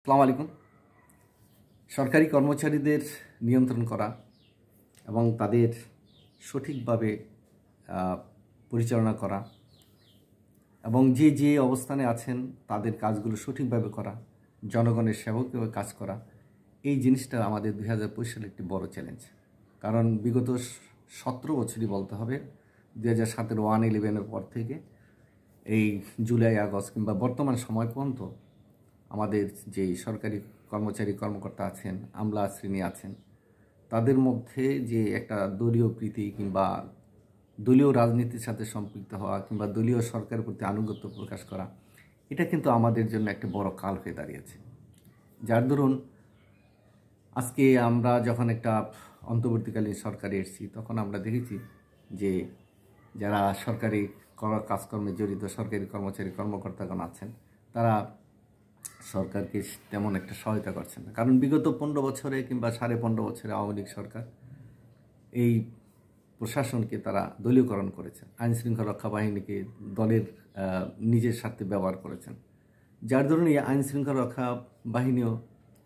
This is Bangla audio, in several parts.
আসসালামু আলাইকুম। সরকারি কর্মচারীদের নিয়ন্ত্রণ করা এবং তাদের সঠিকভাবে পরিচালনা করা এবং যে অবস্থানে আছেন তাদের কাজগুলো সঠিকভাবে করা, জনগণের সেবক হিসেবে কাজ করা, এই জিনিসটা আমাদের 2025 সালে একটি বড় চ্যালেঞ্জ। কারণ বিগত 17 বছরই বলতে হবে, 2017 1/11-এর পর থেকে এই জুলাই আগস্ট কিংবা বর্তমান সময় পর্যন্ত আমাদের যে সরকারি কর্মকর্তা আছেন, আমলা শ্রেণী আছেন, তাদের মধ্যে যে একটা দলীয় প্রীতি কিংবা দলীয় রাজনীতির সাথে সম্পৃক্ত হওয়া কিংবা দলীয় সরকারের প্রতি আনুগত্য প্রকাশ করা, এটা কিন্তু আমাদের জন্য একটা বড় কাল হয়ে দাঁড়িয়েছে। যার দরুন আজকে আমরা যখন একটা অন্তর্বর্তীকালীন সরকারে এসেছি, তখন আমরা দেখেছি যে যারা সরকারি কাজকর্মে জড়িত সরকারি কর্মকর্তাগণ আছেন, তারা সরকারকে তেমন একটা সহায়তা করছেন না। কারণ বিগত 15 বছরে কিংবা 15.5 বছরে আওয়ামী লীগ সরকার এই প্রশাসনকে তারা দলীয়করণ করেছেন, আইনশৃঙ্খলা রক্ষা বাহিনীকে দলের নিজের স্বার্থে ব্যবহার করেছেন। যার দরুন এই আইনশৃঙ্খলা রক্ষা বাহিনীও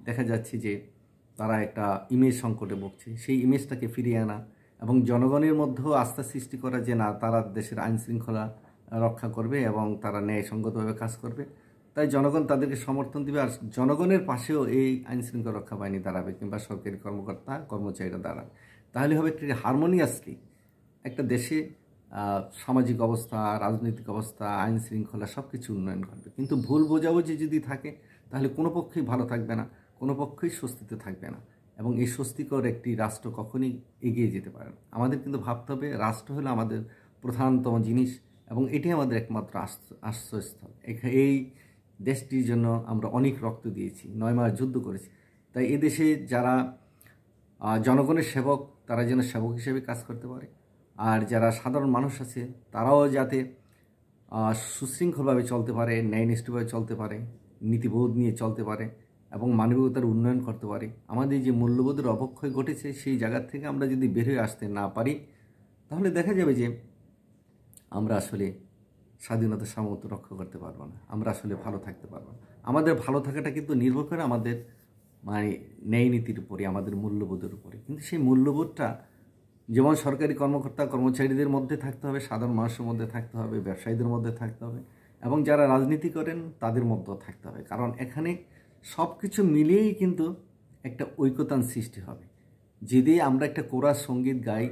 দেখা যাচ্ছে যে তারা একটা ইমেজ সংকটে ভুগছে। সেই ইমেজটাকে ফিরিয়ে আনা এবং জনগণের মধ্যেও আস্থা সৃষ্টি করা যে না, তারা দেশের আইনশৃঙ্খলা রক্ষা করবে এবং তারা ন্যায়সঙ্গতভাবে কাজ করবে, তাই জনগণ তাদেরকে সমর্থন দিবে। আর জনগণের পাশেও এই আইনশৃঙ্খলা রক্ষা বাহিনী দাঁড়াবে কিংবা সরকারি কর্মচারীরা দাঁড়াবে। তাহলে হবে একটি হারমোনিয়াসলি একটা দেশে সামাজিক অবস্থা, রাজনৈতিক অবস্থা, আইন শৃঙ্খলা সব কিছু উন্নয়ন ঘটবে। কিন্তু ভুল বোঝাবুঝি যদি থাকে, তাহলে কোনো পক্ষেই ভালো থাকবে না, কোনো পক্ষেই স্বস্তিতে থাকবে না, এবং এই স্বস্তিকর একটি রাষ্ট্র কখনই এগিয়ে যেতে পারে না। আমাদের কিন্তু ভাবতে হবে, রাষ্ট্র হলো আমাদের প্রধানতম জিনিস এবং এটি আমাদের একমাত্র আশ্রয়স্থল। এই দেশটির জন্য আমরা অনেক রক্ত দিয়েছি, 9 মাস যুদ্ধ করেছি। তাই এদেশে যারা জনগণের সেবক, তারা যেন সেবক হিসেবে কাজ করতে পারে, আর যারা সাধারণ মানুষ আছে তারাও যাতে সুশৃঙ্খলভাবে চলতে পারে, ন্যায়নিষ্ঠভাবে চলতে পারে, নীতিবোধ নিয়ে চলতে পারে এবং মানবিকতার উন্নয়ন করতে পারে। আমাদের যে মূল্যবোধের অবক্ষয় ঘটেছে, সেই জায়গা থেকে আমরা যদি বের হয়ে আসতে না পারি, তাহলে দেখা যাবে যে আমরা আসলে স্বাধীনতা সার্বভৌমত্ব রক্ষা করতে পারবো না, আমরা আসলে ভালো থাকতে পারবো না। আমাদের ভালো থাকাটা কিন্তু নির্ভর করে আমাদের ন্যায় নীতির উপরে, আমাদের মূল্যবোধের উপরে। কিন্তু সেই মূল্যবোধটা যেমন সরকারি কর্মচারীদের মধ্যে থাকতে হবে, সাধারণ মানুষের মধ্যে থাকতে হবে, ব্যবসায়ীদের মধ্যে থাকতে হবে এবং যারা রাজনীতি করেন তাদের মধ্যেও থাকতে হবে। কারণ এখানে সব কিছু মিলিয়েই কিন্তু একটা ঐক্যতান সৃষ্টি হবে। যদি আমরা একটা কোরাস সঙ্গীত গাই,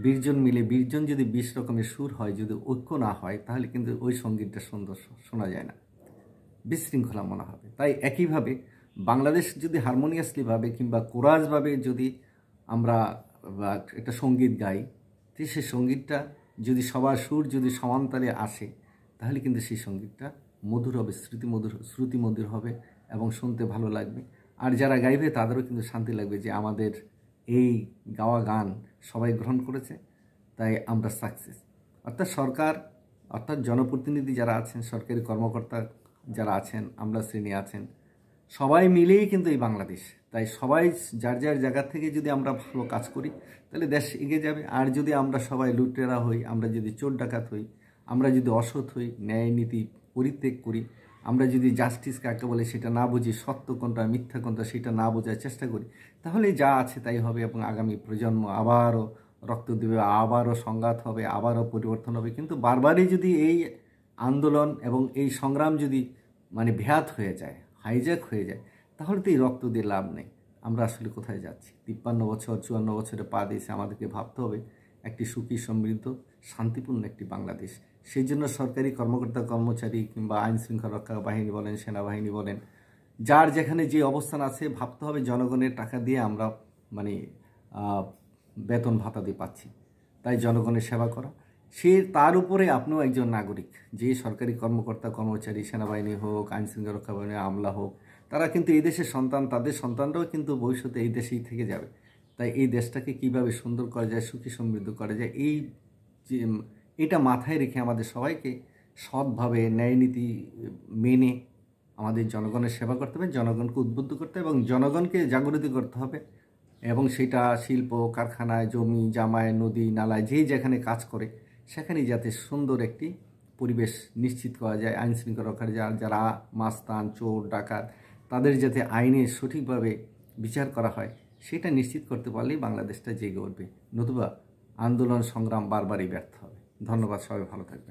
20 জন মিলে 20 জন যদি 20 রকমের সুর হয়, যদি ঐক্য না হয়, তাহলে কিন্তু ওই সঙ্গীতটা সুন্দর শোনা যায় না, বিশৃঙ্খলা মনে হবে। তাই একইভাবে বাংলাদেশ যদি হারমোনিয়াসলিভাবে কিংবা কোরাসভাবে যদি আমরা একটা সঙ্গীত গাই, তো সেই সঙ্গীতটা যদি সবার সুর যদি সমান্তরে আসে, তাহলে কিন্তু সেই সঙ্গীতটা মধুর হবে, শ্রুতিমধুর হবে এবং শুনতে ভালো লাগবে। আর যারা গাইবে তাদেরও কিন্তু শান্তি লাগবে যে আমাদের এই গাওয়া গান সবাই গ্রহণ করেছে, তাই আমরা সাকসেস। অর্থাৎ সরকার, অর্থাৎ জনপ্রতিনিধি যারা আছেন, সরকারি কর্মকর্তা যারা আছেন, আমলা শ্রেণী আছেন, সবাই মিলেই কিন্তু এই বাংলাদেশ। তাই সবাই যার জায়গা থেকে যদি আমরা ভালো কাজ করি, তাহলে দেশ এগিয়ে যাবে। আর যদি আমরা সবাই লুটেরা হই, আমরা যদি চোর ডাকাত হই, আমরা যদি অসৎ হই, ন্যায় নীতি পরিত্যাগ করি, আমরা যদি জাস্টিস কাকে বলে সেটা না বুঝি, সত্য কোনটা মিথ্যা কোনটা সেটা না বোঝার চেষ্টা করি, তাহলে যা আছে তাই হবে এবং আগামী প্রজন্ম আবারও রক্ত দেবে, আবারও সংঘাত হবে, আবারও পরিবর্তন হবে। কিন্তু বারবারই যদি এই আন্দোলন এবং এই সংগ্রাম যদি ভ্যাত হয়ে যায়, হাইজ্যাক হয়ে যায়, তাহলে তো এই রক্ত দিয়ে লাভ নেই। আমরা আসলে কোথায় যাচ্ছি? 53 বছর 54 বছরে পা দিয়েছে। আমাদেরকে ভাবতে হবে একটি সুখী, সমৃদ্ধ, শান্তিপূর্ণ একটি বাংলাদেশ। সেই জন্য সরকারি কর্মচারী কিংবা আইনশৃঙ্খলা রক্ষা বাহিনী বলেন, সেনাবাহিনী বলেন, যার যেখানে যে অবস্থান আছে, ভাবতে হবে জনগণের টাকা দিয়ে আমরা বেতন ভাতা দিয়ে পাচ্ছি, তাই জনগণের সেবা করা। তার উপরে আপনিও একজন নাগরিক। যে সরকারি কর্মচারী, সেনাবাহিনী হোক, আইনশৃঙ্খলা রক্ষা বাহিনী, আমলা হোক, তারা কিন্তু এই দেশের সন্তান, তাদের সন্তানরাও কিন্তু ভবিষ্যতে এই দেশেই থেকে যাবে। তাই এই দেশটাকে কিভাবে সুন্দর করা যায়, সুখী সমৃদ্ধ করা যায়, এটা মাথায় রেখে আমাদের সবাইকে সৎভাবে ন্যায়নীতি মেনে আমাদের জনগণের সেবা করতে হবে, জনগণকে উদ্বুদ্ধ করতে হবে এবং জনগণকে জাগরিত করতে হবে। এবং সেটা শিল্প কারখানায়, জমি জামায়, নদী নালায়, যেখানে কাজ করে সেখানেই যাতে সুন্দর একটি পরিবেশ নিশ্চিত করা যায়, আইনশৃঙ্খলা রক্ষা, যারা মাস্তান, চোর ডাকাত তাদের যাতে আইনে সঠিকভাবে বিচার করা হয় সেটা নিশ্চিত করতে পারলেই বাংলাদেশটা জেগে উঠবে, নতুবা আন্দোলন সংগ্রাম বারবারই ব্যর্থ হবে। ধন্যবাদ, সবাই ভালো থাকবেন।